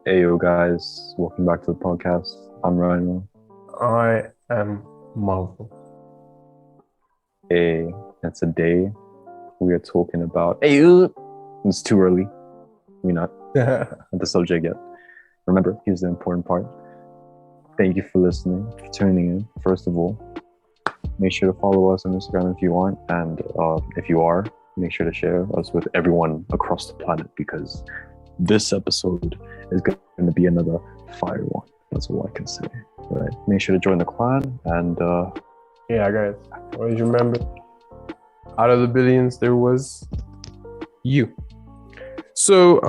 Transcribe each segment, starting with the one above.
Hey yo guys, welcome back to the podcast. I'm Rhino. I am Mavu. Hey, and today we are talking about it's too early. We're not at the subject yet. Remember, here's the important part. Thank you for listening, for tuning in. First of all, make sure to follow us on Instagram if you want, and if you are, make sure to share us with everyone across the planet because this episode is going to be another fire one. That's all I can say. All right. Make sure to join the clan and Yeah, guys, always remember, out of the billions, there was you. So,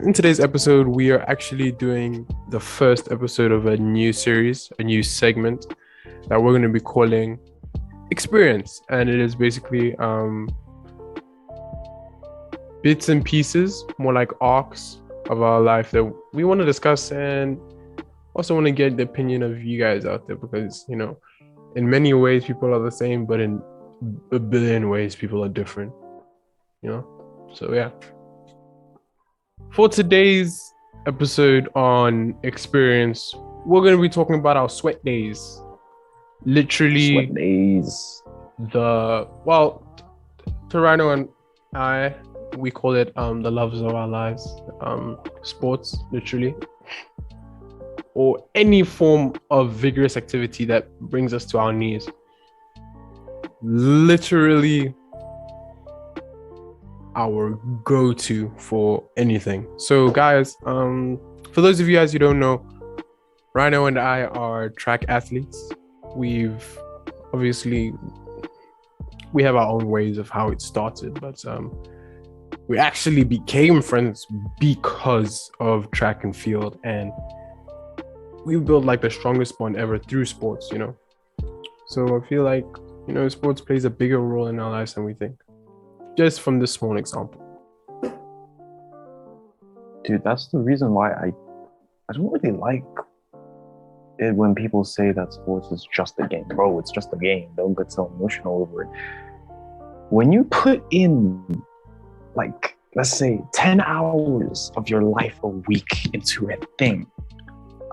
in today's episode, we are actually doing the first episode of a new series, a new segment that we're going to be calling Experience. And it is basically bits and pieces, more like arcs of our life that we want to discuss and also want to get the opinion of you guys out there because, in many ways, people are the same, but in a billion ways, people are different, So, yeah. For today's episode on experience, we're going to be talking about our sweat days. Literally, sweat days. To Rhino and I, we call it the loves of our lives, sports, literally, or any form of vigorous activity that brings us to our knees. Literally our go-to for anything. So guys, for those of you guys who don't know, Rhino and I are track athletes. We have our own ways of how it started, but we actually became friends because of track and field, and we built like the strongest bond ever through sports, So I feel like, sports plays a bigger role in our lives than we think. Just from this small example. Dude, that's the reason why I don't really like it when people say that sports is just a game. Bro, it's just a game. Don't get so emotional over it. When you put in, like, let's say 10 hours of your life a week into a thing,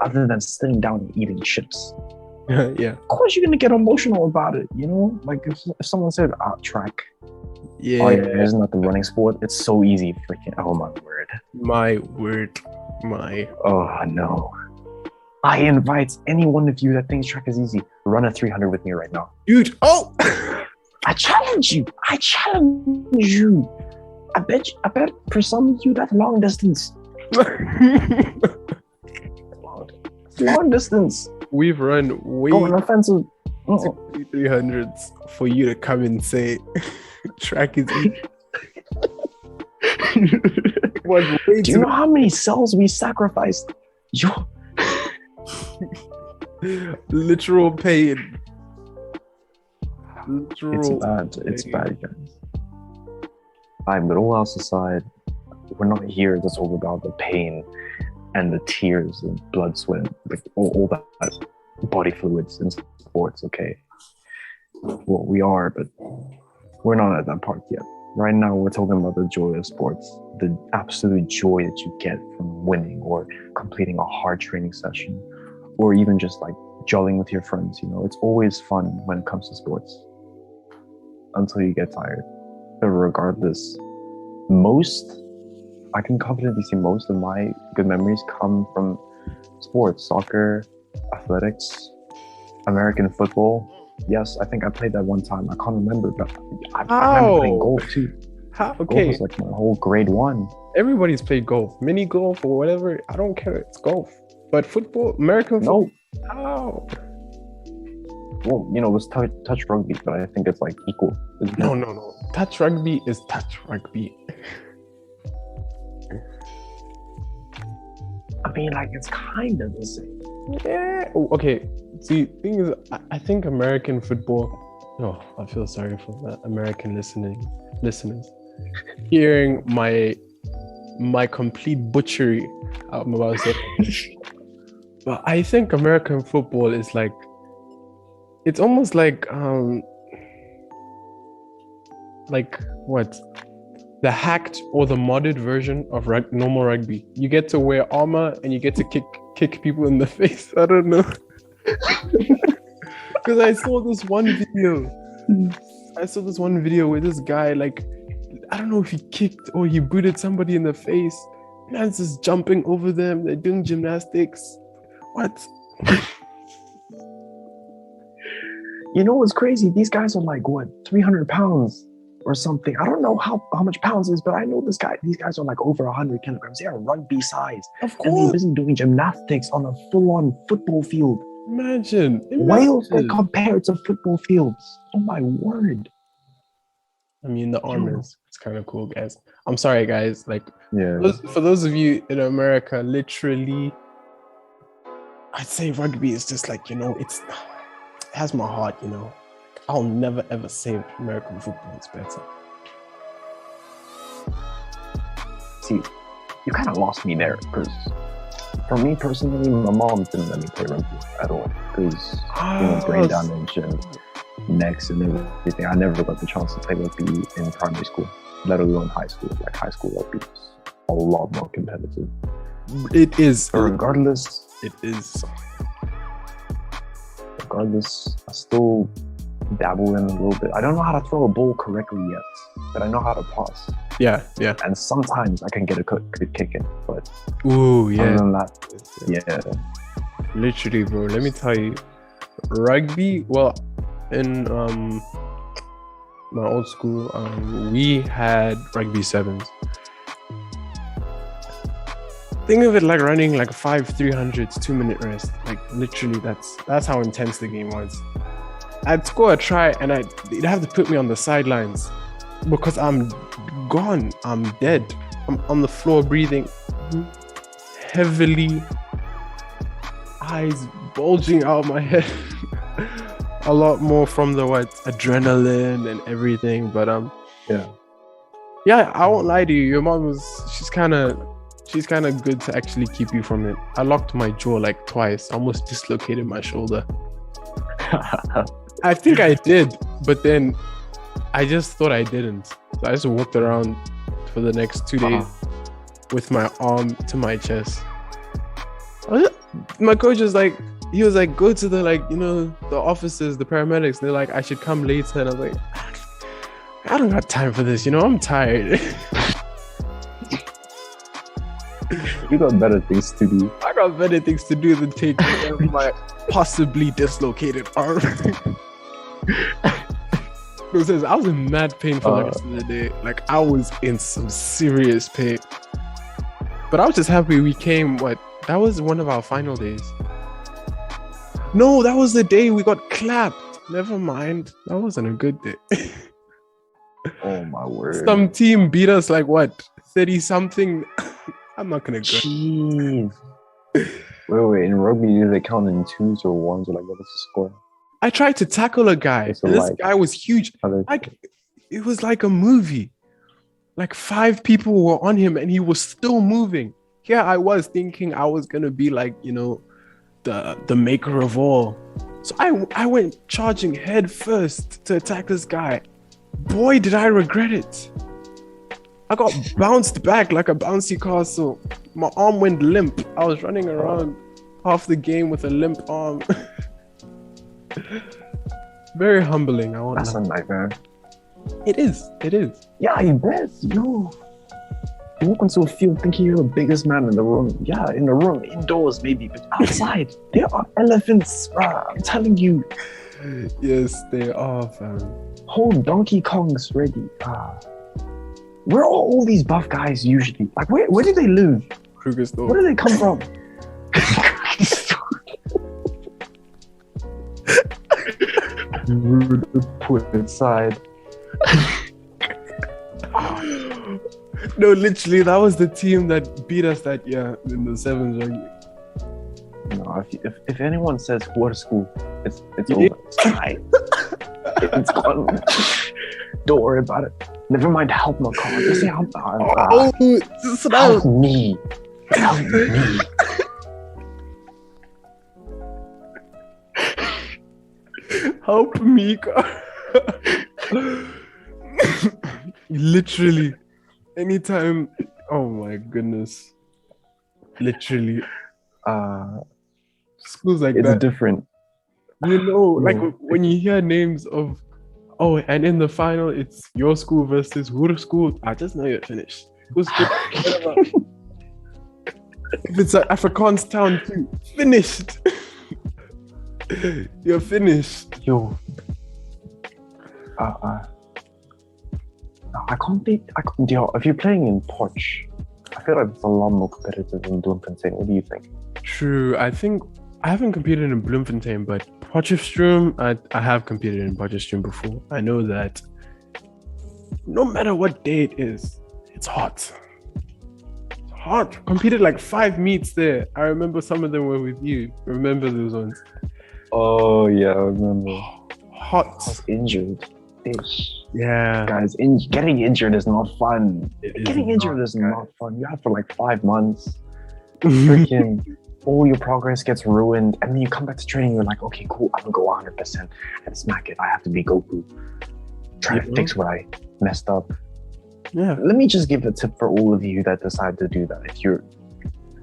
other than sitting down and eating chips, Yeah. of course you're gonna get emotional about it, Like if someone said track, Yeah. oh yeah, isn't that the running sport? It's so easy, freaking, oh my word. Oh no. I invite any one of you that thinks track is easy, run a 300 with me right now. Dude, oh! I challenge you. I bet for some of you that's long distance. Long distance. We've run way Going offensive. 300s for you to come and say track is easy. Do you know how many cells we sacrificed? Literal pain. Literal It's bad, guys. But all else aside, we're not here to talk about the pain and the tears and blood, sweat, all that body fluids in sports, okay? Well, we are, but we're not at that part yet. Right now, we're talking about the joy of sports, the absolute joy that you get from winning or completing a hard training session, or even just like jolling with your friends. It's always fun when it comes to sports until you get tired. But regardless, I can confidently say most of my good memories come from sports, soccer, athletics, American football. Yes, I think I played that one time. I can't remember, but I remember playing golf too. How? Golf Okay. was like my whole grade one. Everybody's played golf, mini golf or whatever. I don't care. It's golf. But football, American football. No. How? Well, it was touch rugby, but I think it's like equal. No. Touch rugby is touch rugby. I mean, like, it's kind of the same. Yeah. Oh, okay. See, thing is, I think American football. Oh, I feel sorry for the American listeners. Hearing my complete butchery, I'm about to say. But I think American football is like, it's almost like what? the hacked or the modded version of normal rugby. You get to wear armor and you get to kick people in the face. I don't know. Because I saw this one video. Where this guy, like, I don't know if he kicked or he booted somebody in the face. Man's just jumping over them. They're doing gymnastics. What? You know what's crazy? These guys are like, what, 300 pounds or something. I don't know how much pounds is, but I know these guys are like over 100 kilograms. They are rugby size. Of And they're course. busy doing gymnastics on a full-on football field. Imagine. Wales they compared to football fields. Oh my word. I mean, the arm is kind of cool, guys. I'm sorry, guys. Like, Yeah. for those of you in America, literally, I'd say rugby is just like, it has my heart, I'll never ever say American football is better. See, you kind of lost me there because for me personally, my mom didn't let me play rugby at all because brain damage and necks and everything. I never got the chance to play rugby in primary school, let alone high school. Like high school rugby is a lot more competitive. It is. But regardless, it is. Regardless, I still dabble in a little bit. I don't know how to throw a ball correctly yet, but I know how to pass. Yeah. And sometimes I can get a good kick in, but ooh, yeah. Other than that, yeah. Literally, bro. Let me tell you, rugby. Well, in my old school, we had rugby sevens. Think of it like running like 5 300s, 2-minute rest. Like literally, that's how intense the game was. I'd score a try and they'd have to put me on the sidelines because I'm gone. I'm dead. I'm on the floor breathing heavily, eyes bulging out of my head. A lot more from the adrenaline and everything. But yeah, I won't lie to you. Your mom she's kind of good to actually keep you from it. I locked my jaw like twice, almost dislocated my shoulder. I think I did, but then I just thought I didn't. So I just walked around for the next 2 days with my arm to my chest. My coach was like, go to the the officers, the paramedics. They're like, I should come later. And I was like, I don't got time for this. I'm tired. You got better things to do. I got better things to do than take care of my possibly dislocated arm. Because I was in mad pain for the rest of the day. Like, I was in some serious pain. But I was just happy we came, that was one of our final days. No, that was the day we got clapped. Never mind. That wasn't a good day. Oh my word. Some team beat us 30-something. I'm not gonna go. Jeez. Wait. In rugby, do they count in twos or ones or what was the score? I tried to tackle a guy. And this guy was huge. It was like a movie. 5 people were on him and he was still moving. Here I was thinking I was gonna be the maker of all. So I went charging head first to attack this guy. Boy, did I regret it. I got bounced back like a bouncy castle. My arm went limp. I was running around half the game with a limp arm. Very humbling. That's a nightmare. It is. Yeah, I bet. You walk into a field thinking you're the biggest man in the room. Yeah, in the room, indoors maybe, but outside, there are elephants, bruh. I'm telling you. Yes, they are, fam. Whole Donkey Kongs ready. Where are all these buff guys usually? Where do they live? Kruger store. Where do they come from? Put inside. No, literally, that was the team that beat us that year in the sevens rugby. No, if anyone says what school, it's over. It's fine. It's gone. Don't worry about it. Never mind, help my car. Just say help. Help me. Help me. Help me, car. Literally. anytime. Oh my goodness. Literally, Uh, schools like it's that. different. Like No, when you hear names of, oh, and in the final, it's your school versus who's school. I just know you're finished. Who's school? Whatever. If it's an Afrikaans town too, finished. You're finished. yo, I can't be. Yo, if you're playing in Poch, I feel like it's a lot more competitive than Bloemfontein. What do you think? True. I think I haven't competed in Bloemfontein, but Potchefstroom, I have competed in Potchefstroom before. I know that no matter what day it is, it's hot. It's hot. Competed like 5 meets there. I remember some of them were with you. Remember those ones? Oh yeah, I remember. I Hot. was injured. Bitch. Yeah. Guys, getting injured is not fun. It Getting is injured not, is guys. not fun. You have for like 5 months. Freaking all your progress gets ruined, and then you come back to training. You're like, okay, cool. I'm gonna go 100% and smack it. I have to be Goku. Try to fix what I messed up. Yeah. Let me just give a tip for all of you that decide to do that. If you're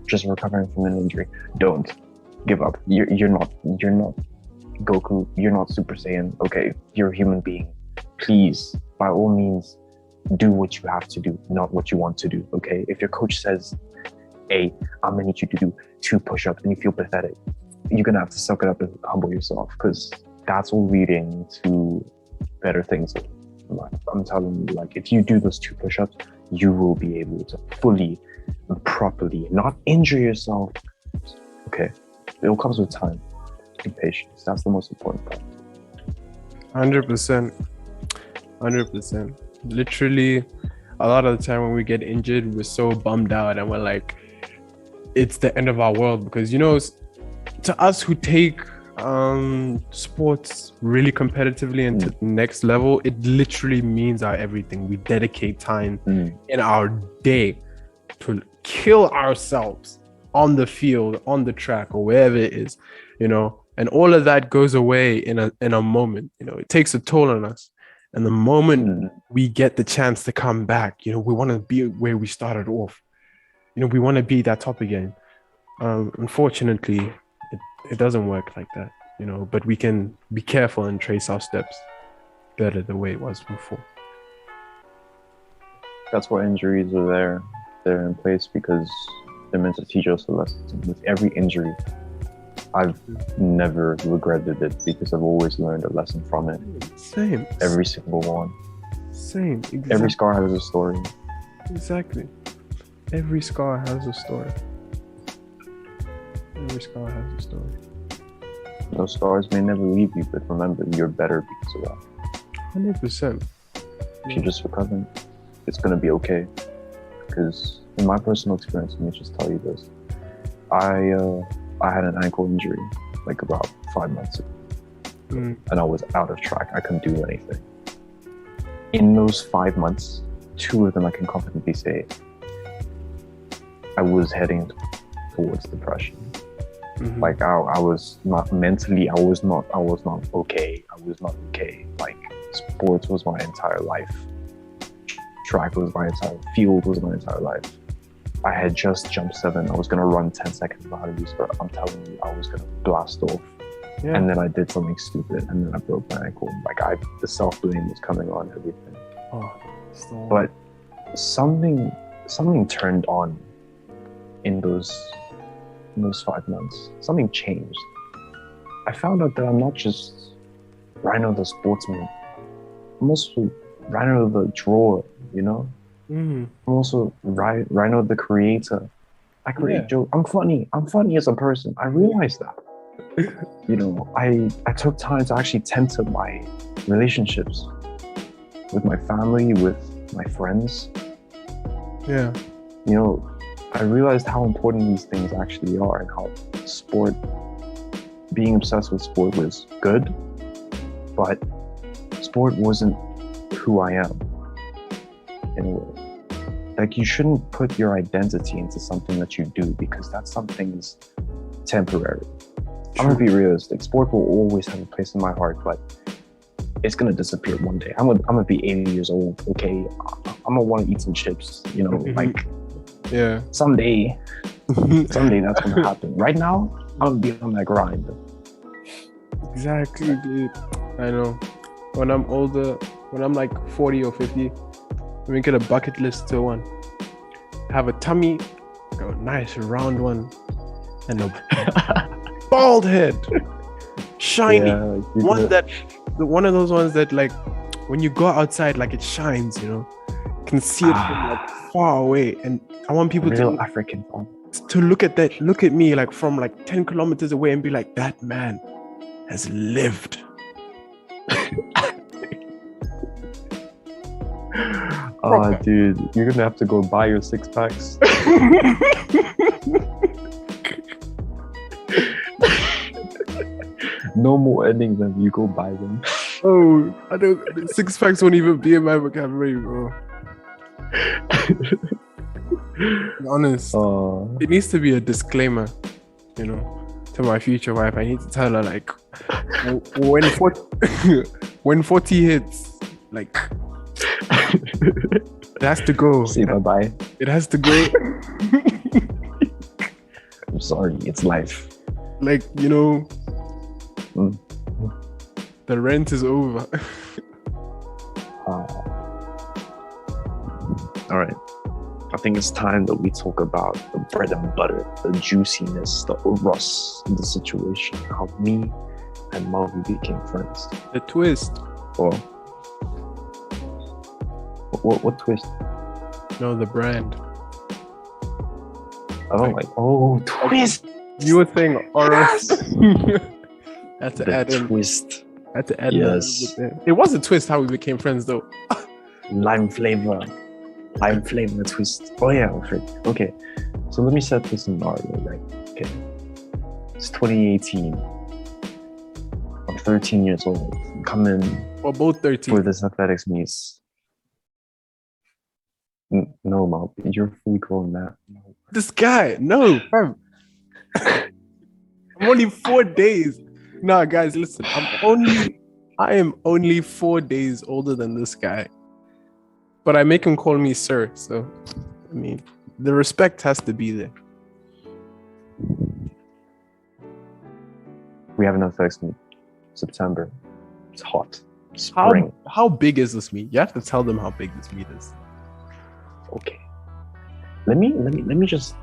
just recovering from an injury, don't give up. You're not Goku. You're not Super Saiyan. Okay, you're a human being. Please, by all means, do what you have to do, not what you want to do. Okay, if your coach says, "Hey, I'm gonna need you to do 2 push-ups," and you feel pathetic, you're gonna have to suck it up and humble yourself, because that's all leading to better things in life. I'm telling you, like, if you do those 2 push-ups, you will be able to fully and properly not injure yourself. Okay, it all comes with time and patience. That's the most important part. 100%. 100%. Literally, a lot of the time when we get injured, we're so bummed out and we're like, it's the end of our world. Because, to us who take sports really competitively and to the next level, it literally means our everything. We dedicate time in our day to kill ourselves on the field, on the track, or wherever it is, and all of that goes away in a moment. It takes a toll on us. And the moment we get the chance to come back, we want to be where we started off. We want to be that top again. Unfortunately, it doesn't work like that, but we can be careful and trace our steps better the way it was before. That's why injuries are there. They're in place because they're meant to teach us a lesson. With every injury, I've never regretted it because I've always learned a lesson from it. Same. Every single one. Same. Exactly. Every scar has a story. Exactly. Every scar has a story. Every scar has a story. Those scars may never leave you, but remember, you're better because of that. 100%. If you're just recovering, it's going to be okay. Because in my personal experience, let me just tell you this. I had an ankle injury like about 5 months ago. And I was out of track. I couldn't do anything. In those 5 months, 2 of them I can confidently say I was heading towards depression. Like I was not mentally, I was not okay. I was not okay. Like, sports was my entire life. Track was my entire field was my entire life. I had just jumped 7. I was gonna run 10 seconds behind you, but I'm telling you, I was gonna blast off. Yeah. And then I did something stupid, and then I broke my ankle. Like, the self-blame was coming on everything. But something turned on in those 5 months. Something changed. I found out that I'm not just Rhino the sportsman. I'm also Rhino the drawer, I'm also Rhino the creator. I create jokes. I'm funny as a person. I realized that. I took time to actually tend to my relationships with my family, with my friends. Yeah. I realized how important these things actually are, and how being obsessed with sport was good, but sport wasn't who I am in a way. Like, you shouldn't put your identity into something that you do, because that something's temporary. I'm gonna be realistic. Sport will always have a place in my heart, but it's gonna disappear one day. I'm gonna be 80 years old. Okay, I'm gonna want to eat some chips. You know, like Yeah. someday that's gonna happen. Right now, I'm gonna be on that grind. Exactly, dude. I know. When I'm older, when I'm like 40 or 50, let me get a bucket list to one. Have a tummy, like a nice round one, and a bald head, shiny. Yeah, One of those ones that like when you go outside, like it shines. You know, you can see it from like far away. And I want people real African fun. to look at me like from like 10 kilometers away and be like, that man has lived. Oh, dude, you're gonna have to go buy your 6-packs. No more endings than you go buy them. Oh, I don't. 6-packs won't even be in my vocabulary, bro. Be honest, it needs to be a disclaimer, you know, to my future wife. I need to tell her like, when 40 hits, like, it has to go. Say bye-bye. It has to go. I'm sorry, it's life. Like, you know, the rent is over. All right. I think it's time that we talk about the bread and butter, the juiciness, the Ross in the situation, how me and Mavu became friends. The twist. Or what twist? No, the brand. I don't like. Oh, twist. You were saying Oros. Had to The add in. twist. Had to add Yes. in. It was a twist how we became friends, though. Lime flavor twist. Oh yeah, okay. So let me set this scenario, right? Okay. It's 2018. I'm 13 years old. I'm coming We're both 13. for this athletics meets. No, Mal, you're a fully grown man. No. This guy, no, fam. I'm only 4 days. Nah, guys, listen. I am only 4 days older than this guy. But I make him call me sir, so I mean, the respect has to be there. We have an athletics meet. September. It's hot. Spring. How big is this meet? You have to tell them how big this meet is. Okay. Let me just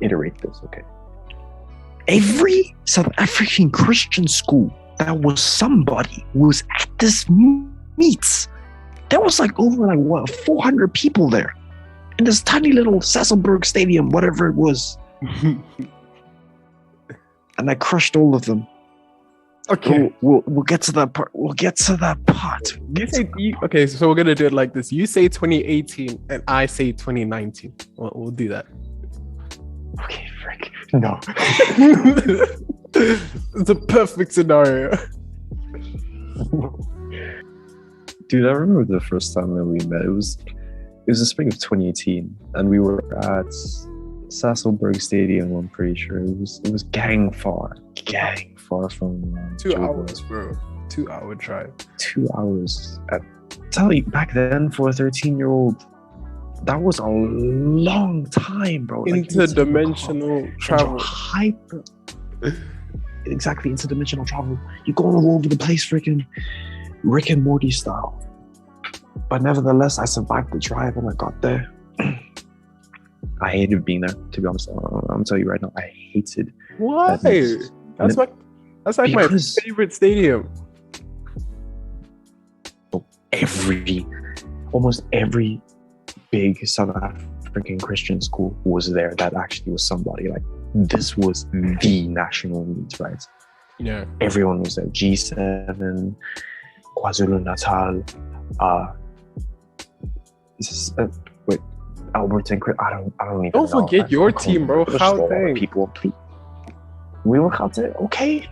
iterate this, okay? Every South African Christian school that was somebody was at this meet. There was like over 400 people there in this tiny little Saselberg Stadium, whatever it was. And I crushed all of them. Okay. We'll get to that part. Okay, so we're gonna do it like this. You say 2018 and I say 2019. We'll do that. Okay, frick. No. It's a perfect scenario. Dude, I remember the first time that we met. It was the spring of 2018, and we were at Saselberg Stadium. I'm pretty sure it was gang far from 2 Joburg. hours, bro. 2 hour drive. 2 hours. Tell you, back then for a 13-year-old, that was a long time, bro. Interdimensional travel. Exactly, interdimensional travel. You're going all over the place, freaking Rick and Morty style. But nevertheless, I survived the drive and I got there. I hated being there, to be honest. I'm telling you right now, I hated. Why? That's like my favorite stadium. Almost every big South African Christian school was there that actually was somebody. Like, this was the national meet, right? Yeah. Everyone was there. G7, KwaZulu-Natal, wait, Albert and Chris. I don't even Don't know. forget your team, bro. How people, please. We were out there, okay.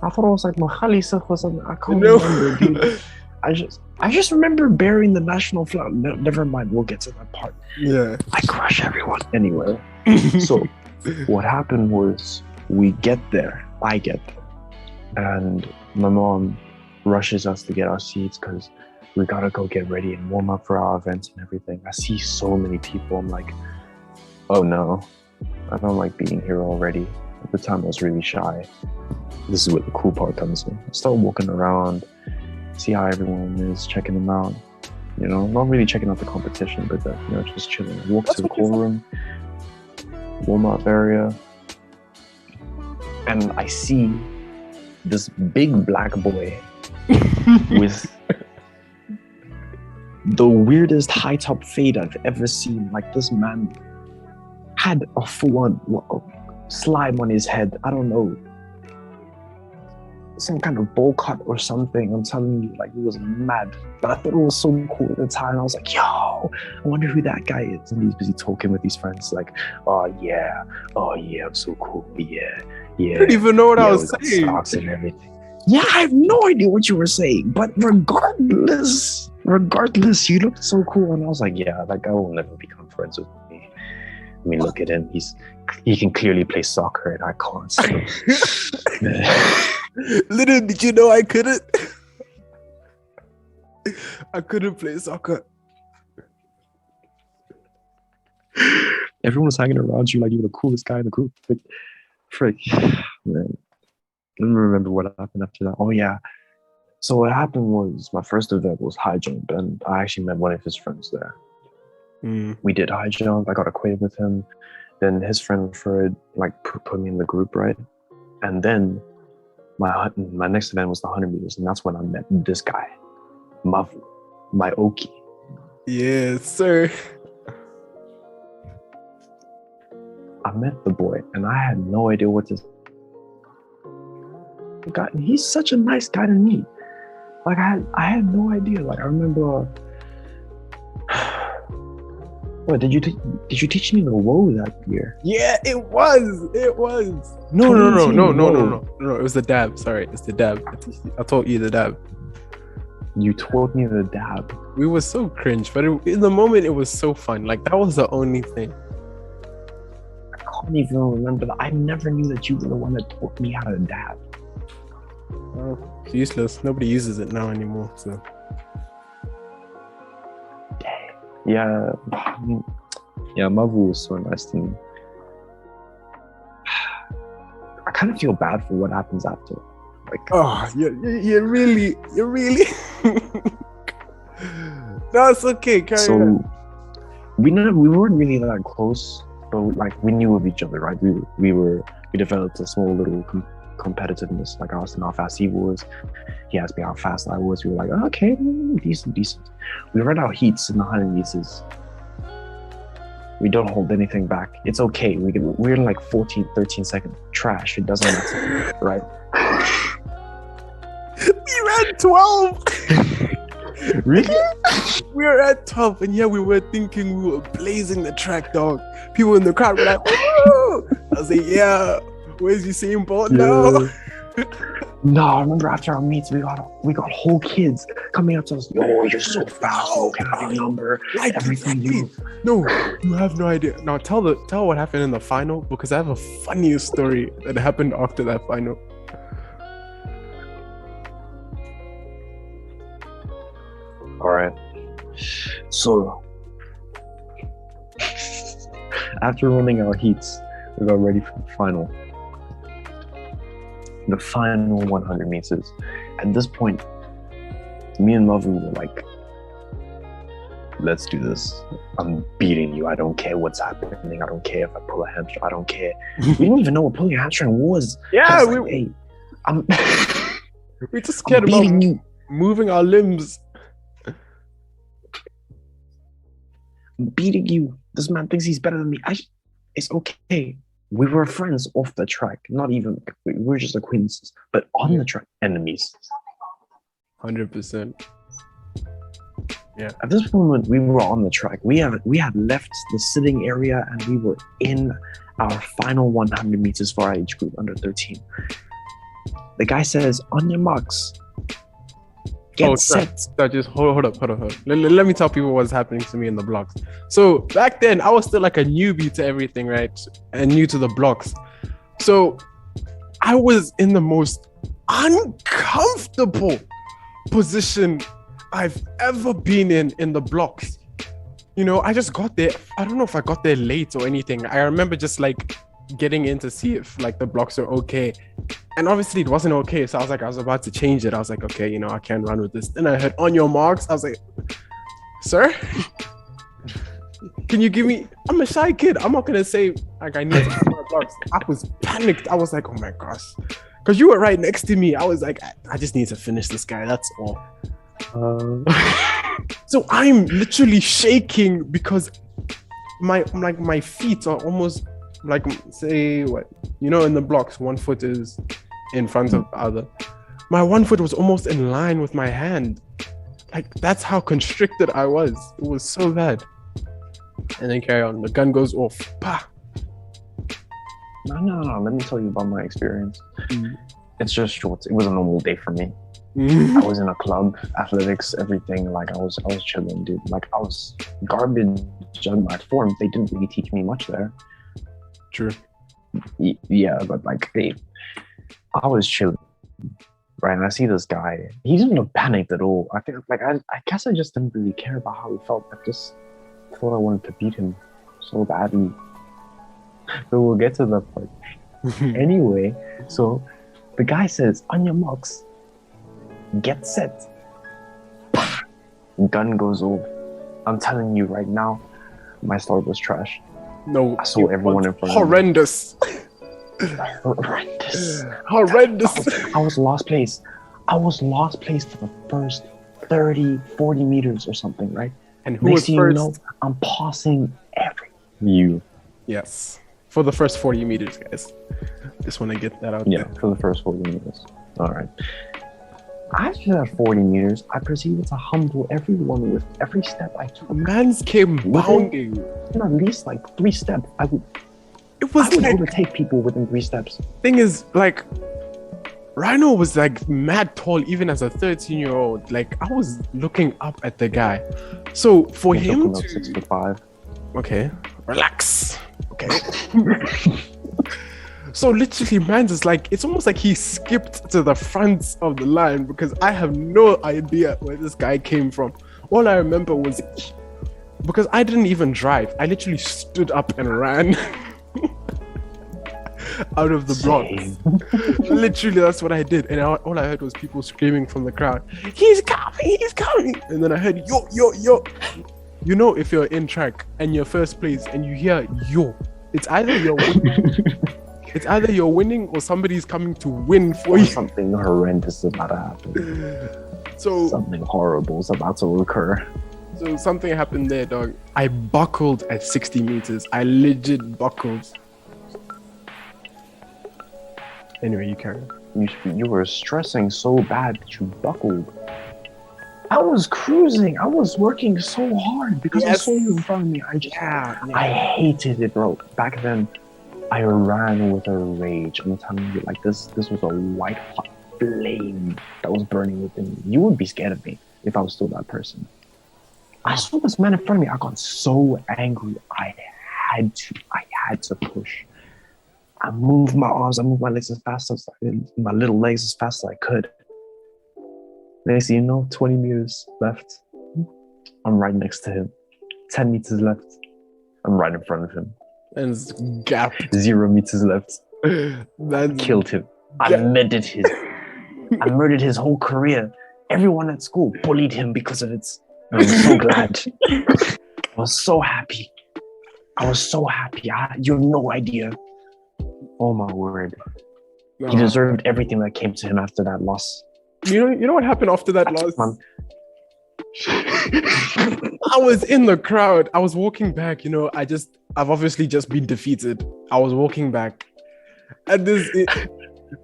I thought it was like Mahalisa or something. I can't remember, dude. I just remember bearing the national flag. Never mind, we'll get to that part. Yeah. I crush everyone. Anyway, so what happened was I get there, and my mom rushes us to get our seats because we gotta go get ready and warm up for our events and everything. I see so many people. I'm like, oh no, I don't like being here already. At the time, I was really shy. This is where the cool part comes in. I start walking around, see how everyone is, checking them out. You know, not really checking out the competition, but just chilling. Walk to the call room, warm-up area, and I see this big black boy with the weirdest high-top fade I've ever seen. Like, this man had a full-on slime on his head. I don't know, some kind of bowl cut or something. I'm telling you, like, it was mad. But I thought it was so cool at the time. I was like, yo, I wonder who that guy is. And he's busy talking with his friends, like, oh yeah, I'm so cool. Yeah. I didn't even know what I was saying. Socks and everything. Yeah, I have no idea what you were saying. But regardless, you looked so cool. And I was like, yeah, that guy will never become friends with me. I mean, look at him. He can clearly play soccer and I can't. So. Little did you know I couldn't. I couldn't play soccer. Everyone was hanging around you like you were the coolest guy in the group. Like, frick, man. I don't remember what happened after that. Oh yeah. So what happened was my first event was high jump, and I actually met one of his friends there. We did high jump. I got acquainted with him. Then his friend referred, like, put me in the group, right? And then my next event was the 100 meters, and that's when I met this guy, Mavu, my Oki. Yes, sir. I met the boy, and I had no idea what to. God, he's such a nice guy to meet. Like, I had no idea. Like, I remember. What did you teach me the woe that year? Yeah, it was. No. It was the dab. Sorry, it's the dab. I taught you the dab. You taught me the dab. We were so cringe, but in the moment it was so fun. Like, that was the only thing. I can't even remember that. I never knew that you were the one that taught me how to dab. Oh, it's useless. Nobody uses it now anymore. So. Yeah, Mavu was so nice to me. I kind of feel bad for what happens after. Like, oh, you really. No, it's okay. Carry on. We weren't really that close, but like, we knew of each other, right? We developed a small little competitiveness. Like, I asked him how fast he was. He asked me how fast I was. We were like, oh, okay, decent. We ran our heats in the 100 meters. We don't hold anything back. It's okay. We're in like 14, 13 seconds. Trash. It doesn't matter, right? We ran 12. Really? We were at 12, and yeah, we were thinking we were blazing the track, dog. People in the crowd were like, woo! I was like, yeah, where's Usain Bolt now? No, I remember after our meets, we got whole kids coming up to us. Yo, you're so fast. Oh, can I have your number? Like, everything you. No, you have no idea. Now tell what happened in the final, because I have a funniest story that happened after that final. All right. So after running our heats, we got ready for the final. The final 100 meters. At this point, me and Mavu were like, let's do this. I'm beating you. I don't care what's happening. I don't care if I pull a hamstring. I don't care. We didn't even know what pulling a hamstring was. Yeah, we just cared about you. Moving our limbs. I'm beating you. This man thinks he's better than me. It's okay. We were friends off the track, not even, we were just acquaintances, but on the track, enemies. 100%. Yeah. At this moment, we were on the track. We had left the sitting area and we were in our final 100 meters for our age group, under 13. The guy says, on your marks, get set. So just hold up. Let me tell people what's happening to me in the blocks. So back then, I was still like a newbie to everything, right? And new to the blocks. So I was in the most uncomfortable position I've ever been in the blocks. You know, I just got there. I don't know if I got there late or anything. I remember just like getting in to see if like the blocks are okay. And obviously it wasn't okay. So I was about to change it. I was like, okay, you know, I can't run with this. Then I heard on your marks. I was like, sir, can you give me, I'm a shy kid. I'm not going to say like I need to put my blocks. I was panicked. I was like, oh my gosh. Because you were right next to me. I was like, I just need to finish this guy. That's all. So I'm literally shaking because my feet are almost like, say what, you know, in the blocks, one foot is in front of the other. My one foot was almost in line with my hand. Like that's how constricted I was. It was so bad. And then carry on. The gun goes off. Pah. No. Let me tell you about my experience. It's just short. It was a normal day for me. I was in a club, athletics, everything. Like I was chilling, dude. Like I was garbage on my form. They didn't really teach me much there. True. Yeah, but like, hey, I was chilling, right? And I see this guy. He didn't look panicked at all. I think, like, I guess I just didn't really care about how he felt. I just thought I wanted to beat him so badly. But we'll get to that part. Anyway, so the guy says, "On your marks, get set." Gun goes off. I'm telling you right now, my start was trash. No, I saw everyone in front horrendous. of me. Horrendous. Horrendous. I was last place. I was last place for the first 30, 40 meters or something, right? And who was first? You know, I'm passing you. Yes. For the first 40 meters, guys. Just want to get that out there. Yeah, for the first 40 meters. All right. After that 40 meters, I proceeded to humble everyone with every step I took. Mans came bounding. At least like 3 steps. I would like, overtake people within 3 steps. Thing is, like, Rhino was like mad tall even as a 13-year-old. Like, I was looking up at the guy. So for him to 6'5". Okay, relax. Okay. So literally, man, is like, it's almost like he skipped to the front of the line because I have no idea where this guy came from. All I remember was because I didn't even drive. I literally stood up and ran out of the blocks. Literally, that's what I did. And all I heard was people screaming from the crowd, he's coming. And then I heard, yo. You know, if you're in track and you're first place and you hear yo, it's either you're winning or somebody's coming to win for you. Something horrendous is about to happen. So something horrible is about to occur. So something happened there, dog. I buckled at 60 meters. I legit buckled. Anyway, you carry on. You were stressing so bad that you buckled. I was cruising. I was working so hard because I saw you in front of me. I hated it, bro. Back then, I ran with a rage. I'm telling you, like this was a white hot flame that was burning within me. You would be scared of me if I was still that person. I saw this man in front of me. I got so angry. I had to push. I moved my arms. I moved my legs as fast as my little legs as fast as I could. Next thing you know, 20 meters left. I'm right next to him. 10 meters left. I'm right in front of him. And gap. 0 meters left. Killed him. I murdered his whole career. Everyone at school bullied him because of it. I was so glad. I was so happy. You have no idea. Oh my word. He deserved everything that came to him after that loss. You know what happened after that loss? I was in the crowd. I was walking back, you know, I've obviously just been defeated. I was walking back. And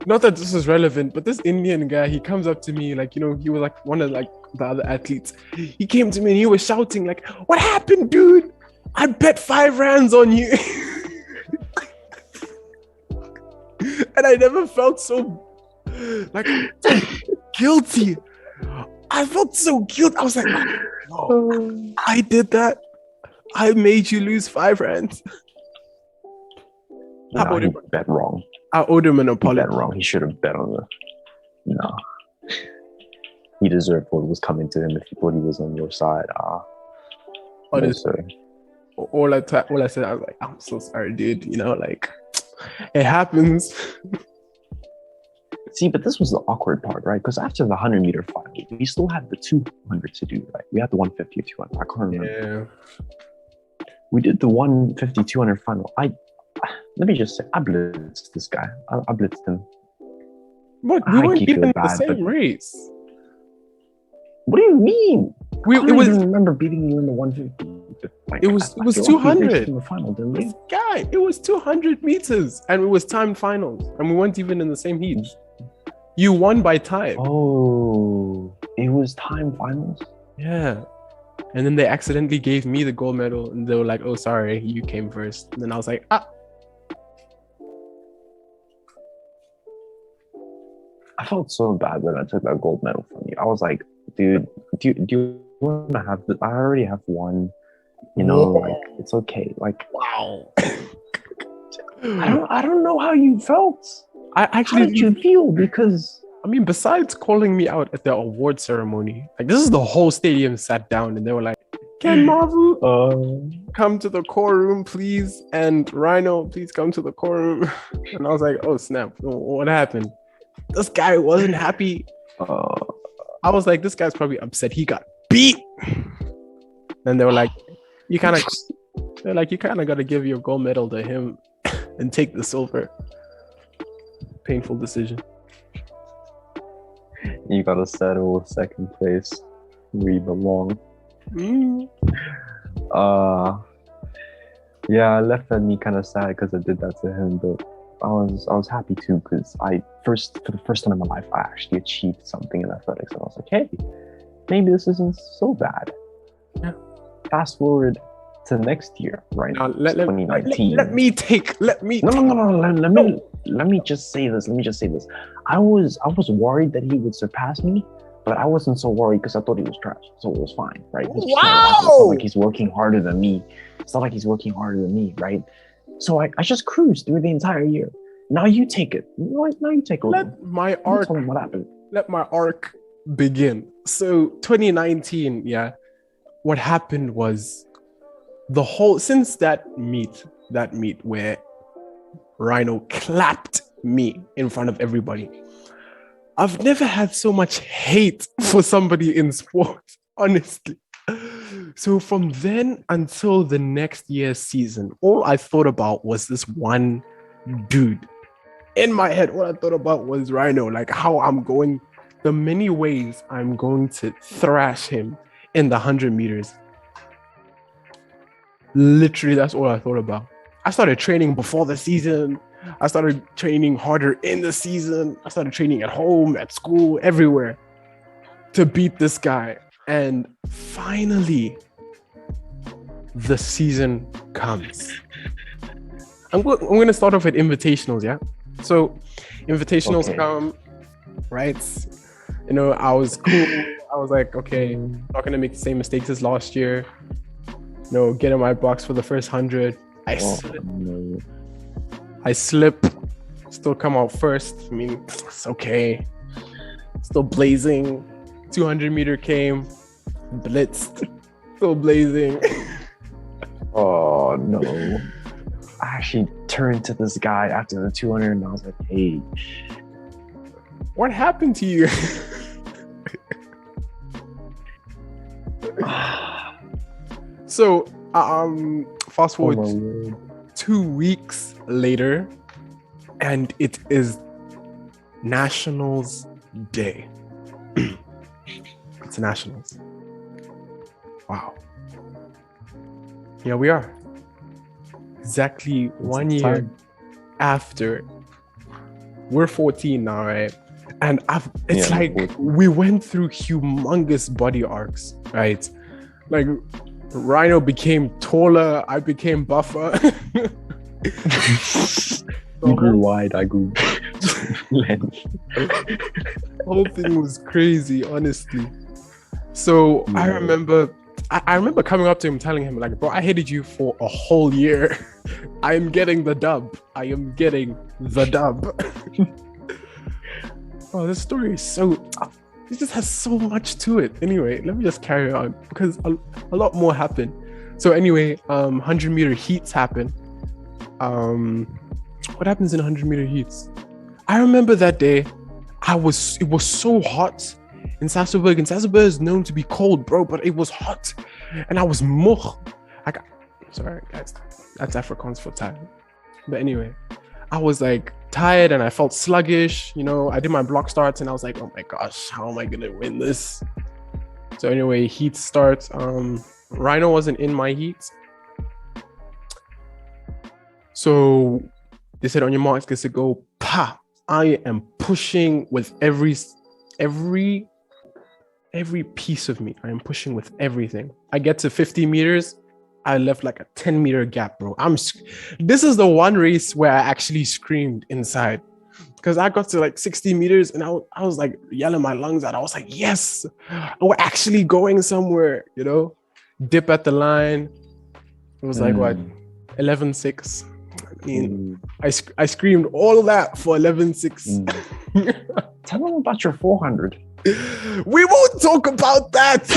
not that this is relevant, but this Indian guy, he comes up to me, like, you know, he was like one of like the other athletes. He came to me and he was shouting like, "What happened, dude? I bet 5 rands on you." And I never felt so like guilty. I felt so guilty. I was like, "No, I did that. I made you lose 5 rands." No, he bet wrong. I owed him an apology. He bet wrong. He should have bet on the. No. he deserved what was coming to him if he thought he was on your side. No, Honestly, sir. all I said, I was like, I'm so sorry, dude. You know, like it happens. See, but this was the awkward part, right? Because after the 100-meter final, we still had the 200 to do, right? We had the 150 or 200. I can't remember. Yeah. We did the 150, 200 final. Let me just say, I blitzed this guy. I blitzed him. But we weren't even in the same race. What do you mean? I don't even remember beating you in the 150. Like, it was 200 in the final, didn't we? This guy, it was 200 meters, and it was timed finals, and we weren't even in the same heat. You won by time. Oh, it was time finals? Yeah. And then they accidentally gave me the gold medal, and they were like, oh, sorry, you came first. And then I was like, I felt so bad when I took that gold medal from you. I was like, dude, do you want to have this? I already have one. You know, like, it's okay. Like, wow. I don't know how you felt. How did you feel? Because I mean, besides calling me out at the award ceremony, like this is the whole stadium sat down and they were like, "Can Mavu come to the core room, please?" And Rhino, please come to the core room. And I was like, "Oh snap! What happened?" This guy wasn't happy. I was like, "This guy's probably upset. He got beat." Then they were like, "You kind of got to give your gold medal to him and take the silver." Painful decision. You gotta settle with second place where you belong. Yeah, I left me kind of sad because I did that to him, but I was happy too because for the first time in my life I actually achieved something in athletics, and I was like, hey, maybe this isn't so bad. Yeah. Fast forward to next year, right? Now, 2019. Let me just say this. I was worried that he would surpass me, but I wasn't so worried because I thought he was trash, so it was fine, right? Wow! It's not like he's working harder than me. Right? So I just cruised through the entire year. Now you take it. Now you take over. Let my arc. Tell me what happened. Let my arc begin. So 2019, yeah. What happened was since that meet where Rhino clapped me in front of everybody, I've never had so much hate for somebody in sports, honestly. So from then until the next year's season, all I thought about was this one dude. In my head, all I thought about was Rhino, like the many ways I'm going to thrash him in the 100 meters. Literally, that's all I thought about. I started training before the season. I started training harder in the season. I started training at home, at school, everywhere to beat this guy. And finally, the season comes. I'm going to start off with invitationals, yeah? So, invitationals come, right? You know, I was cool. I was like, okay, not going to make the same mistakes as last year. No, get in my box for the first 100. I slip, still come out first. I mean, it's okay. Still blazing. 200 meter came, blitzed, still blazing. Oh no. I actually turned to this guy after the 200 and I was like, hey. What happened to you? So, fast forward 2 weeks later, and it is Nationals Day. It's Nationals. Wow. Here we are. Exactly 1 year after. We're 14 now, right? And it's like 14. We went through humongous body arcs, right? Like, Rhino became taller, I became buffer. You grew wide, I grew length. The whole thing was crazy, honestly. So I remember coming up to him, telling him, like, bro, I hated you for a whole year. I am getting the dub. Oh, this story is it just has so much to it. Anyway, let me just carry on because a lot more happened. So anyway, 100-meter heats happen. What happens in 100-meter heats? I remember that day, it was so hot in Sasolburg, and Sasolburg is known to be cold, bro, but it was hot, and I was moch. Sorry, guys, that's Afrikaans for tired. But anyway, I was like tired and I felt sluggish. You know, I did my block starts and I was like, oh my gosh, how am I gonna win this? So anyway, heat starts. Rhino wasn't in my heat. So they said, on your marks, get to go. Pa! I am pushing with every piece of me. I am pushing with everything. I get to 50 meters. I left like a 10-meter gap, bro. This is the one race where I actually screamed inside, because I got to like 60 meters and I was like yelling my lungs out. I was like, yes, we're actually going somewhere, you know? Dip at the line. It was like what, 11.6. I mean, I screamed all of that for 11.6. Tell them about your 400. We won't talk about that.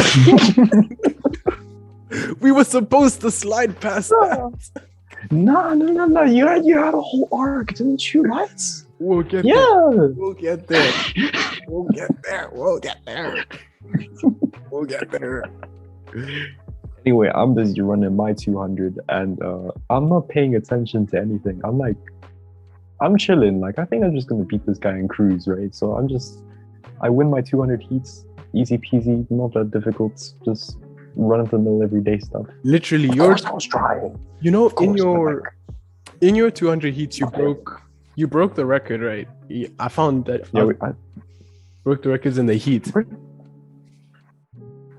We were supposed to slide past that. No. You had a whole arc, didn't you? What? We'll get there. We'll get there. We'll get there. We'll get there. We'll get there. Anyway, I'm busy running my 200 and I'm not paying attention to anything. I'm chilling. Like, I think I'm just going to beat this guy in cruise, right? So I win my 200 heats. Easy peasy, not that difficult. Just run of the mill everyday stuff. Literally, I was trying. You know, in your 200 heats, you broke the record, right? I found that I broke the records in the heat.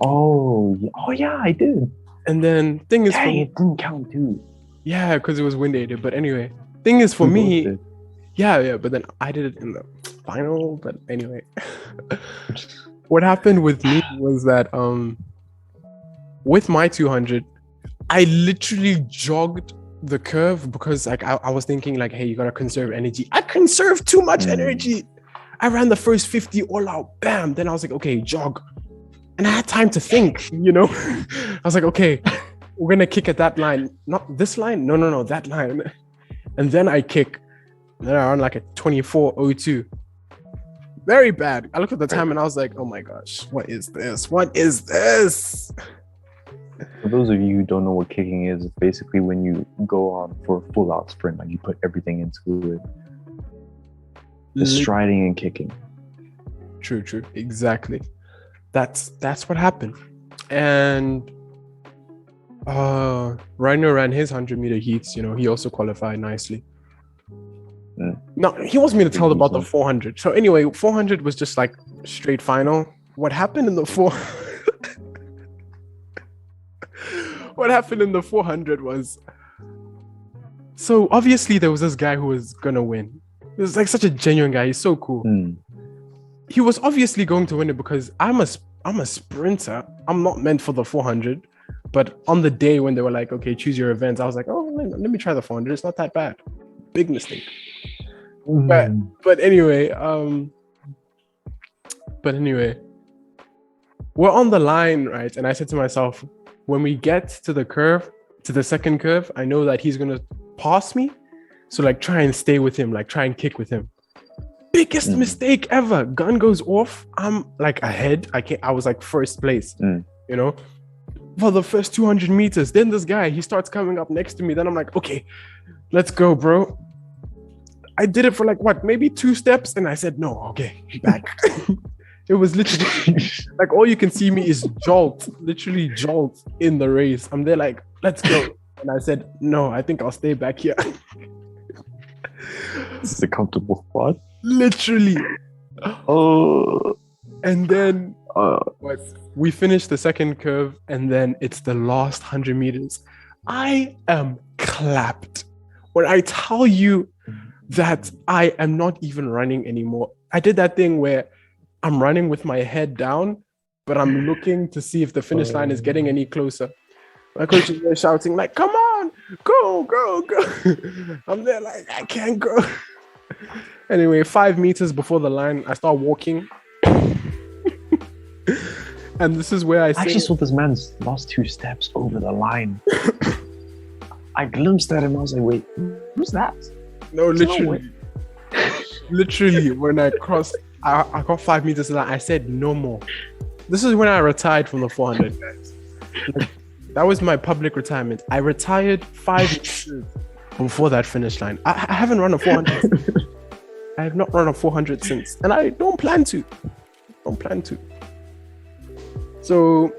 Oh yeah, I did. And then thing is, it didn't count too. Yeah, because it was wind aided. But anyway, thing is for me, yeah. But then I did it in the final. But anyway, what happened with me was that with my 200, I literally jogged the curve because like I was thinking like, hey, you gotta conserve energy. I conserved too much energy. I ran the first 50 all out, bam. Then I was like, okay, jog. And I had time to think, you know? I was like, okay, we're gonna kick at that line. Not this line? No, that line. And then I kick. Then I run like a 24:02. Very bad. I looked at the time and I was like, oh my gosh, what is this? What is this? For those of you who don't know what kicking is, it's basically when you go on for a full out sprint, like you put everything into it. The striding and kicking. True. Exactly. That's what happened. And Rhino ran his 100-meter heats. You know, he also qualified nicely. No, he wants me to tell about the 400. So anyway, 400 was just like straight final. What happened in the 400 was, so obviously there was this guy who was gonna win. He was like such a genuine guy. He's so cool. He was obviously going to win it because I'm a sprinter. I'm not meant for the 400. But on the day when they were like, okay, choose your events, I was like, oh, let me try the 400. It's not that bad. Big mistake. But anyway, we're on the line, right? And I said to myself, when we get to the second curve, I know that he's gonna pass me. So like try and stay with him, like try and kick with him. Biggest mistake ever. Gun goes off. I'm like ahead. I was like first place, you know, for the first 200 meters. Then this guy, he starts coming up next to me. Then I'm like, okay, let's go, bro. I did it for like what, maybe 2 steps. And I said, no, okay, back. It was literally like all you can see me is literally jolt in the race. I'm there like, let's go. And I said, no, I think I'll stay back here. This is a comfortable spot. Literally. Oh. And then we finished the second curve, and then it's the last 100 meters. I am clapped. When I tell you that I am not even running anymore. I did that thing where I'm running with my head down, but I'm looking to see if the finish line is getting any closer. My coach is there shouting like, come on, go. I'm there like, I can't go. Anyway, 5 meters before the line, I start walking. And this is where I I say, actually saw this man's last 2 steps over the line. I glimpsed at him. I was like, wait, who's that? no, There's no literally, literally, when I crossed, I got 5 meters to that. I said no more. This is when I retired from the 400, guys. Like, that was my public retirement. I retired 5 meters before that finish line. I haven't run a 400. I have not run a 400 since, and I don't plan to. So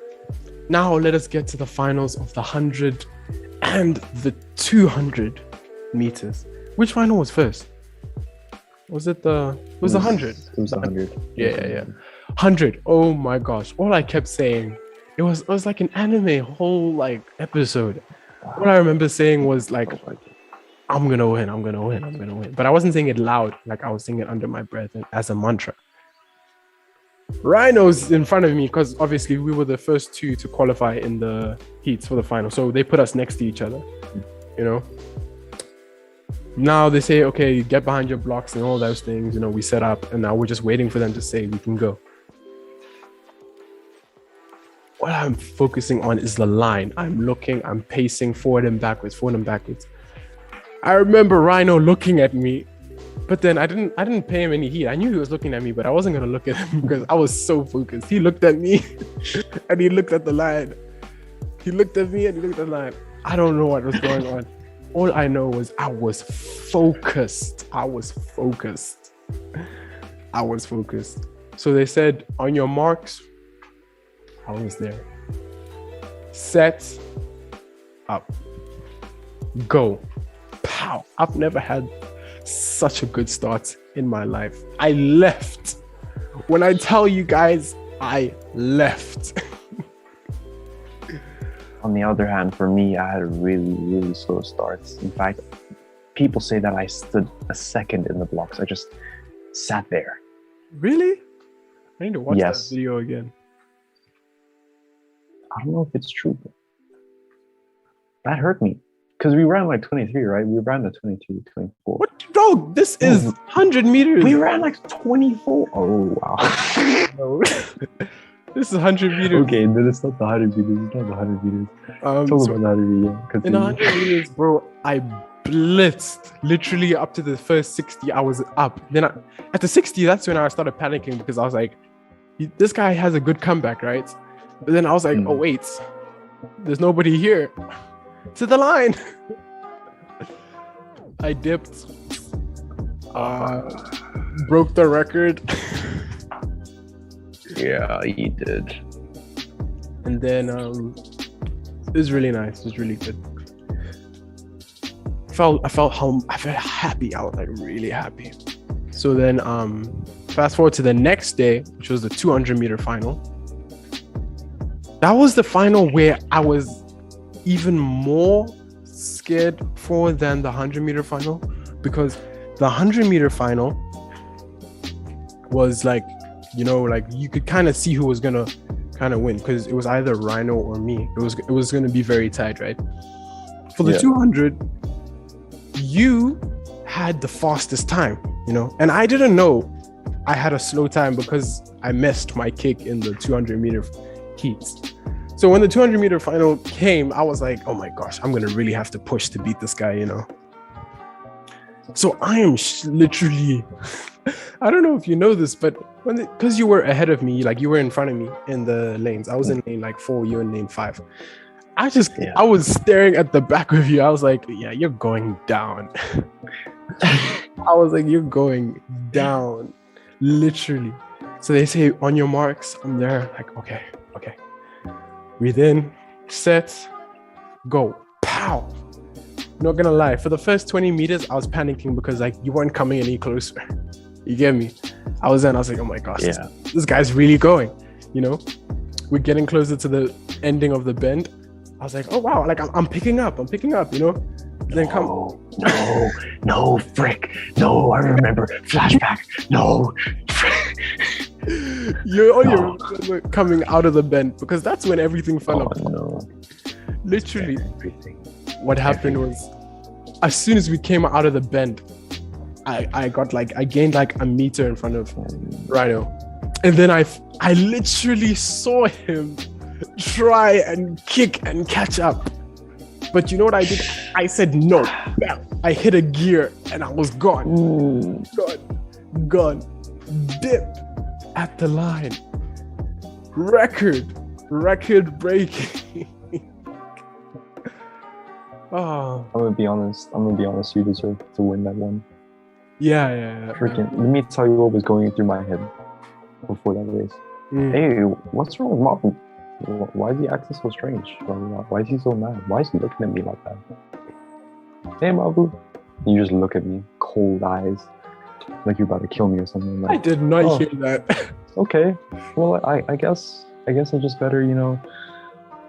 now let us get to the finals of the 100 and the 200 meters. Which final was first? Was it the? It was the 100. It was 100. Yeah. 100. Oh my gosh! All I kept saying, it was like an anime whole like episode. What I remember saying was like, I'm gonna win. But I wasn't saying it loud. Like I was saying it under my breath and as a mantra. Rhino's in front of me because obviously we were the first 2 to qualify in the heats for the final. So they put us next to each other, you know. Now they say, okay, get behind your blocks and all those things, you know, we set up and now we're just waiting for them to say we can go. What I'm focusing on is the line. I'm looking, I'm pacing forward and backwards. I remember Rhino looking at me, but then I didn't pay him any heed. I knew he was looking at me, but I wasn't gonna look at him because I was so focused. He looked at me and he looked at the line. He looked at me and he looked at the line. I don't know what was going on. All I know was I was focused. So they said, on your marks, I was there. Set, up, go. Pow. I've never had such a good start in my life. I left. When I tell you guys, I left. On the other hand, for me, I had a really, really slow starts. In fact, people say that I stood a second in the blocks. I just sat there. Really? I need to watch Yes. that video again. I don't know if it's true, but that hurt me. Because we ran like 23, right? We ran the 22, 24. What? Bro, this is 100 meters. We ran like 24. Oh, wow. No. This is 100 meters. Okay, then it's not the 100 meters. It's not the 100 meters. Talk So about the 100 meters. in 100 meters, bro, I blitzed literally up to the first 60. I was up. Then at the 60, that's when I started panicking because I was like, this guy has a good comeback, right? But then I was like, oh, wait, there's nobody here. To the line. I dipped. Broke the record. Yeah, you did. And then it was really nice. It was really good. I felt happy. I was like really happy. So then fast forward to the next day, which was the 200 meter final. That was the final where I was even more scared for than the 100 meter final, because the 100 meter final was like, you know, like you could kind of see who was gonna kind of win because it was either Rhino or me. It was gonna be very tight, right? For the 200, you had the fastest time, you know, and I didn't know I had a slow time because I missed my kick in the 200 meter heats. So when the 200 meter final came, I was like, oh my gosh, I'm gonna really have to push to beat this guy, you know. So I am literally, I don't know if you know this, but because you were ahead of me, like you were in front of me in the lanes. I was in lane like 4, you in lane 5. I was staring at the back of you. I was like, yeah, you're going down. I was like, you're going down, literally. So they say, on your marks, I'm there, like, okay. Breathe in, set, go, pow. Not gonna lie, for the first 20 meters, I was panicking because like you weren't coming any closer. You get me? I was like, oh my gosh, this guy's really going, you know? We're getting closer to the ending of the bend. I was like, oh wow, like I'm picking up, you know? Then No, frick. No, I remember. Flashback. No. You're coming out of the bend because that's when everything fell apart. No. Literally, what happened was, as soon as we came out of the bend, I gained like a meter in front of Rhino. And then I literally saw him try and kick and catch up. But you know what I did? I said no. Bam. I hit a gear and I was gone. Gone. Dip at the line. Record breaking. Oh. I'm gonna be honest. You deserve to win that one. Yeah. Freaking. Let me tell you what was going through my head before that race. Hey, what's wrong with Mavu? Why is he acting so strange? Why is he so mad? Why is he looking at me like that? Hey, Mavu. You just look at me, cold eyes, like you're about to kill me or something. Like, I did not hear that. Okay. Well, I guess I just better,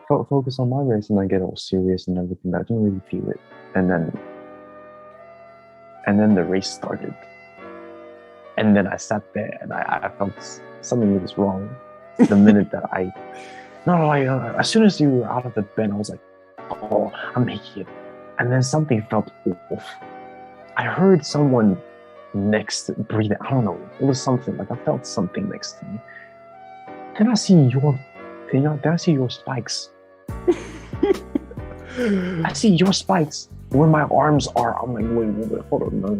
focus on my race and then get all serious and everything. I didn't really feel it. And then the race started. And then I sat there and I felt something was wrong. The minute that as soon as you were out of the bed, I was like, oh, I'm making it. And then something felt off. I heard someone next breathing. I don't know. It was something like I felt something next to me. Then I see your spikes. I see your spikes where my arms are. I'm like, wait, hold on, no,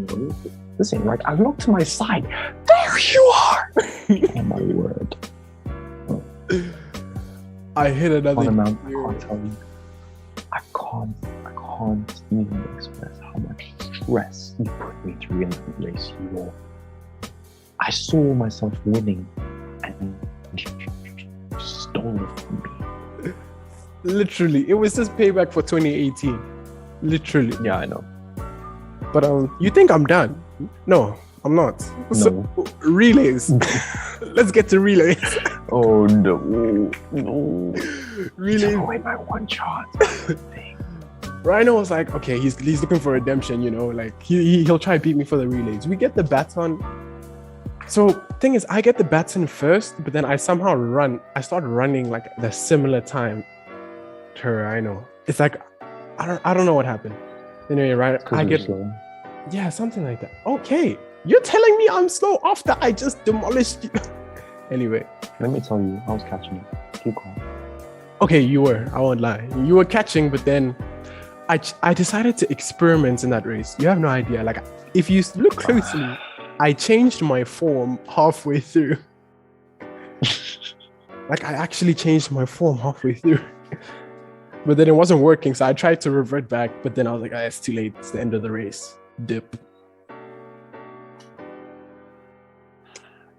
this ain't right. I look to my side. There you are. Oh my word. I hit another. I can't tell you. I can't even express how much stress you put me through in that race. I saw myself winning and you stole it from me. Literally, it was just payback for 2018. Literally. Yeah, I know. But you think I'm done? No, I'm not. No. So, relays. Let's get to relays. Oh no. Relays. Took away my one shot. Rhino was like, okay, he's looking for redemption, like he'll try to beat me for the relays. We get the baton. So thing is, I get the baton first, but then I somehow start running like the similar time to Rhino. It's like I don't know what happened. Anyway, right? I get slow. Yeah, something like that. Okay, you're telling me I'm slow after I just demolished you. Anyway, let me tell you, I was catching you. Keep calm. Okay, you were. I won't lie. You were catching, but then I decided to experiment in that race. You have no idea. Like, if you look closely, I changed my form halfway through. Like, I actually changed my form halfway through. But then it wasn't working, so I tried to revert back, but then I was like, it's too late. It's the end of the race. Dip.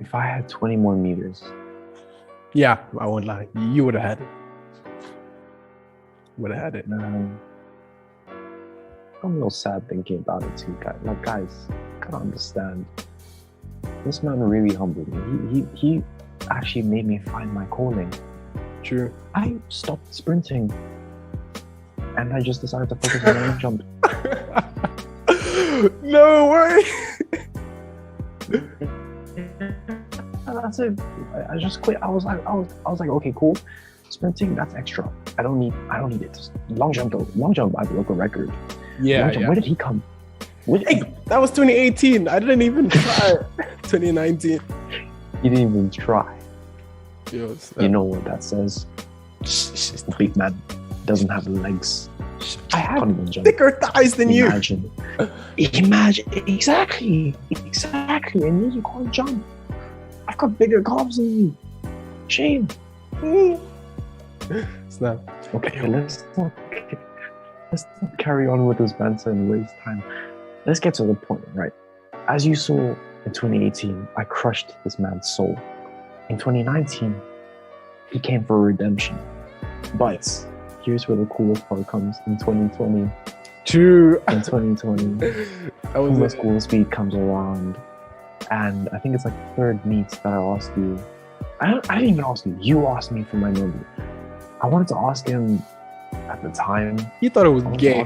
If I had 20 more meters. Yeah, I won't lie. You would have had it. Would have had it. I'm a little sad thinking about it too, guys. Like, guys, gotta understand. This man really humbled me. He actually made me find my calling. True. I stopped sprinting, and I just decided to focus on long jump. No way. That's it. I just quit. I was like, okay, cool. Sprinting, that's extra. I don't need it. Just long jump though. Long jump, I broke a record. Yeah. Where did he come? Hey, that was 2018. I didn't even try. 2019. He didn't even try. Yes, you know what that says? The big man doesn't have legs. I have thicker thighs than you. Imagine. Exactly. And you can't jump. I've got bigger calves than you. Shame. Snap. Okay, let's not carry on with this banter and waste time. Let's get to the point, right? As you saw in 2018, I crushed this man's soul. In 2019, he came for redemption. But here's where the coolest part comes. In 2020. True. In 2020, Puma School Speed comes around. And I think it's like the third meet that I asked you. I didn't even ask you. You asked me for my number. I wanted to ask him at the time. He thought it was gay.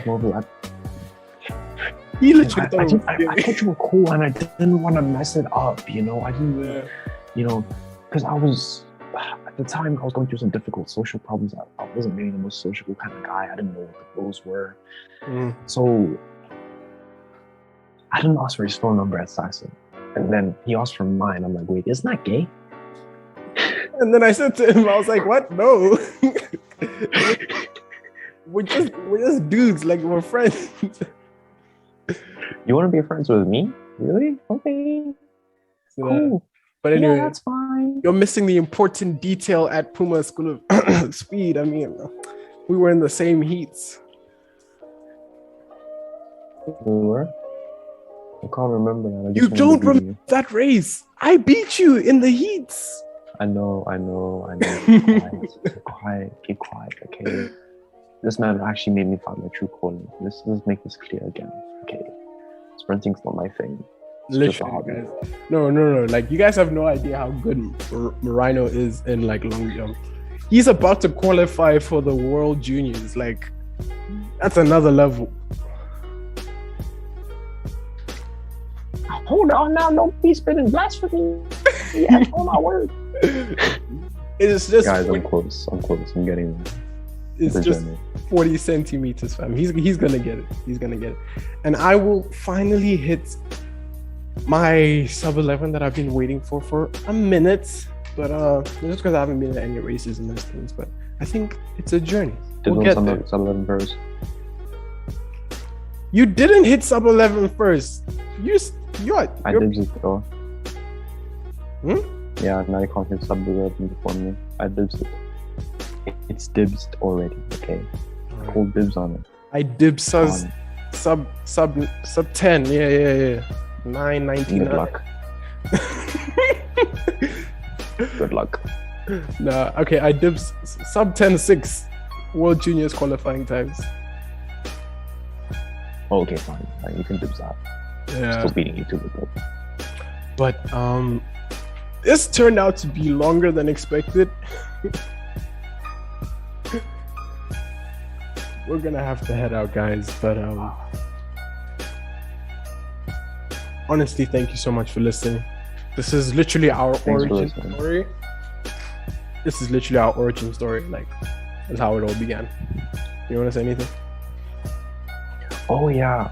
He literally thought it was gay. I thought you were cool and I didn't want to mess it up, I didn't, because I was, at the time, I was going through some difficult social problems. I wasn't really the most sociable kind of guy. I didn't know what the rules were. So I didn't ask for his phone number at Saxon. And then he asked for mine. I'm like, wait, isn't that gay? And then I said to him, I was like, what? No. we're just dudes, like we're friends. You want to be friends with me? Really? Okay. Cool. But anyway, yeah, that's fine. You're missing the important detail at Puma School of Speed. I mean, we were in the same heats. We were? I can't remember that. You don't remember that race. I beat you in the heats. I know. Keep quiet, okay? This man actually made me find my true calling. Let's make this clear again, okay? Sprinting's not my thing. It's literally, guys. No. Like, you guys have no idea how good Rhino is in, like, long jump. He's about to qualify for the World Juniors. Like, that's another level. Hold on now, don't be spitting blasphemy. Yeah, hold my word. It's just guys, I'm close. I'm getting there. It's just 40 centimeters, fam. He's gonna get it. He's gonna get it. And I will finally hit my sub 11 that I've been waiting for a minute. But just because I haven't been in any races and those things. But I think it's a journey. We'll get there. Sub 11 first. You didn't hit sub 11 first. I did it though. Yeah, now you can't hit sub 11 before me. I dibs it. It's dibs already, okay? Right. Call dibs on it. I dibs sub 10. Yeah. 9.99. Good luck. Good luck. Nah, okay, I dibs sub 10.6 World Juniors qualifying times. Oh, okay, fine. You can dibs that. Yeah. Still beating you to the book. But this turned out to be longer than expected. We're gonna have to head out, guys. But honestly, thank you so much for listening. This is literally our origin story. This is literally our origin story. Like, that's how it all began. You want to say anything? Oh yeah.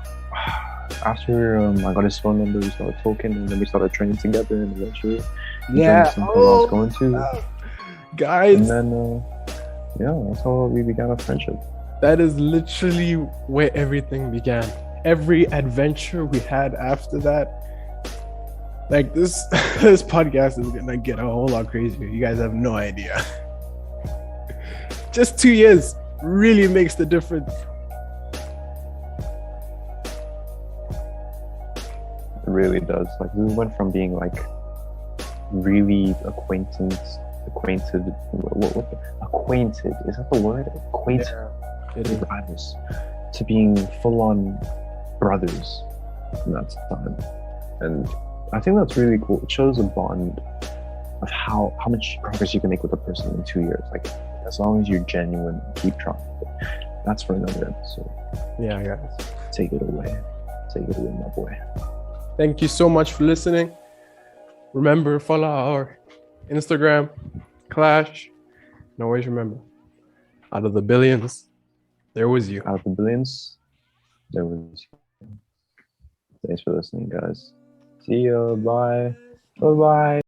After I got his phone number, we started talking, and then we started training together, and eventually, I was going to, guys. And then, that's how we began a friendship. That is literally where everything began. Every adventure we had after that, like this podcast is gonna get a whole lot crazier. You guys have no idea. Just 2 years really makes the difference. It really does. Like, we went from being like really acquainted. Is that the word? Acquainted. Yeah. Rivals to being full-on brothers in that time, and I think that's really cool. It shows a bond of how much progress you can make with a person in 2 years. Like, as long as you're genuine, keep trying. But that's for another episode. Yeah, guys. Take it away, my boy. Thank you so much for listening. Remember, follow our Instagram, Clash. And always remember, out of the billions, there was you. Out of the billions, there was you. Thanks for listening, guys. See ya. Bye. Bye-bye.